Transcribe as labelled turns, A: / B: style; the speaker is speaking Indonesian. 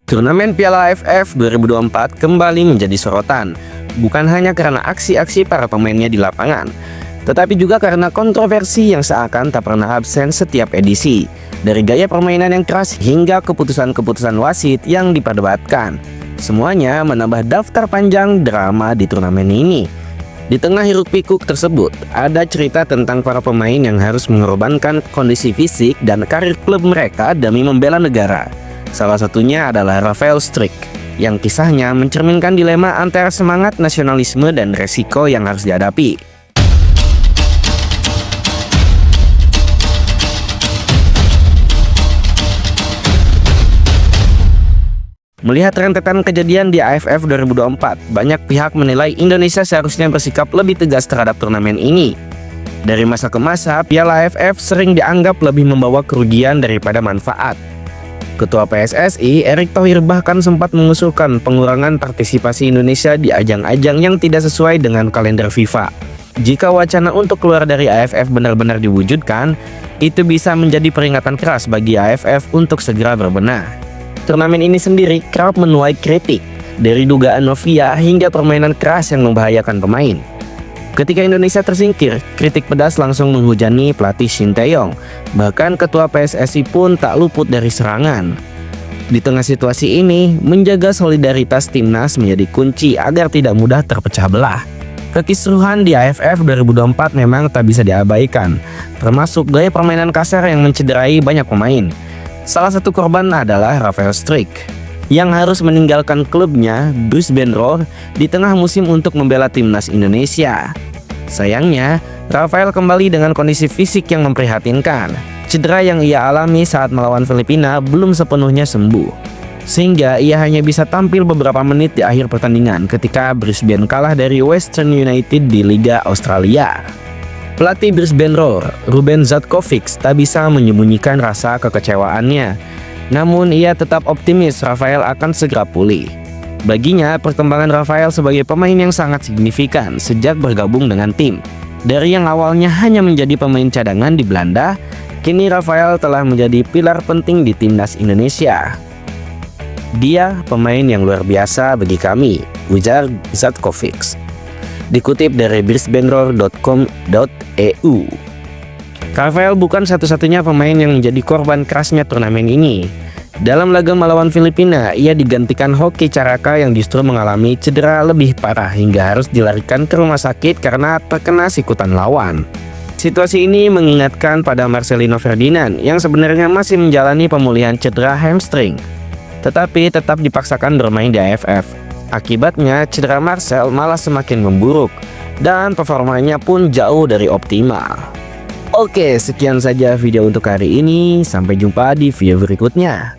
A: Turnamen Piala AFF 2024 kembali menjadi sorotan, bukan hanya karena aksi-aksi para pemainnya di lapangan, tetapi juga karena kontroversi yang seakan tak pernah absen setiap edisi. Dari gaya permainan yang keras hingga keputusan-keputusan wasit yang diperdebatkan, semuanya menambah daftar panjang drama di turnamen ini. Di tengah hiruk-pikuk tersebut, ada cerita tentang para pemain yang harus mengorbankan kondisi fisik dan karir klub mereka demi membela negara. Salah satunya adalah Rafael Struijk, yang kisahnya mencerminkan dilema antara semangat nasionalisme dan resiko yang harus dihadapi. Melihat rentetan kejadian di AFF 2024, banyak pihak menilai Indonesia seharusnya bersikap lebih tegas terhadap turnamen ini. Dari masa ke masa, Piala AFF sering dianggap lebih membawa kerugian daripada manfaat. Ketua PSSI, Erick Thohir bahkan sempat mengusulkan pengurangan partisipasi Indonesia di ajang-ajang yang tidak sesuai dengan kalender FIFA. Jika wacana untuk keluar dari AFF benar-benar diwujudkan, itu bisa menjadi peringatan keras bagi AFF untuk segera berbenah. Turnamen ini sendiri kerap menuai kritik, dari dugaan mafia hingga permainan keras yang membahayakan pemain. Ketika Indonesia tersingkir, kritik pedas langsung menghujani pelatih Shin Tae-yong. Bahkan ketua PSSI pun tak luput dari serangan. Di tengah situasi ini, menjaga solidaritas timnas menjadi kunci agar tidak mudah terpecah belah. Kekisruhan di AFF 2024 memang tak bisa diabaikan, termasuk gaya permainan kasar yang mencederai banyak pemain. Salah satu korban adalah Rafael Struijk, yang harus meninggalkan klubnya Brisbane Roar di tengah musim untuk membela timnas Indonesia. Sayangnya, Rafael kembali dengan kondisi fisik yang memprihatinkan. Cedera yang ia alami saat melawan Filipina belum sepenuhnya sembuh, sehingga ia hanya bisa tampil beberapa menit di akhir pertandingan ketika Brisbane kalah dari Western United di Liga Australia. Pelatih Brisbane Roar, Ruben Zatkovic, tak bisa menyembunyikan rasa kekecewaannya. Namun ia tetap optimis Rafael akan segera pulih. Baginya, perkembangan Rafael sebagai pemain yang sangat signifikan sejak bergabung dengan tim. Dari yang awalnya hanya menjadi pemain cadangan di Belanda, kini Rafael telah menjadi pilar penting di timnas Indonesia. Dia pemain yang luar biasa bagi kami, ujar Zatkovic. Dikutip dari brisbaneroar.com.eu. Rafael bukan satu-satunya pemain yang menjadi korban kerasnya turnamen ini. Dalam laga melawan Filipina, ia digantikan Hoki Caraka yang justru mengalami cedera lebih parah hingga harus dilarikan ke rumah sakit karena terkena sikutan lawan. Situasi ini mengingatkan pada Marcelino Ferdinand yang sebenarnya masih menjalani pemulihan cedera hamstring, tetapi tetap dipaksakan bermain di AFF. Akibatnya, cedera Marcel malah semakin memburuk dan performanya pun jauh dari optimal. Oke, sekian saja video untuk hari ini. Sampai jumpa di video berikutnya.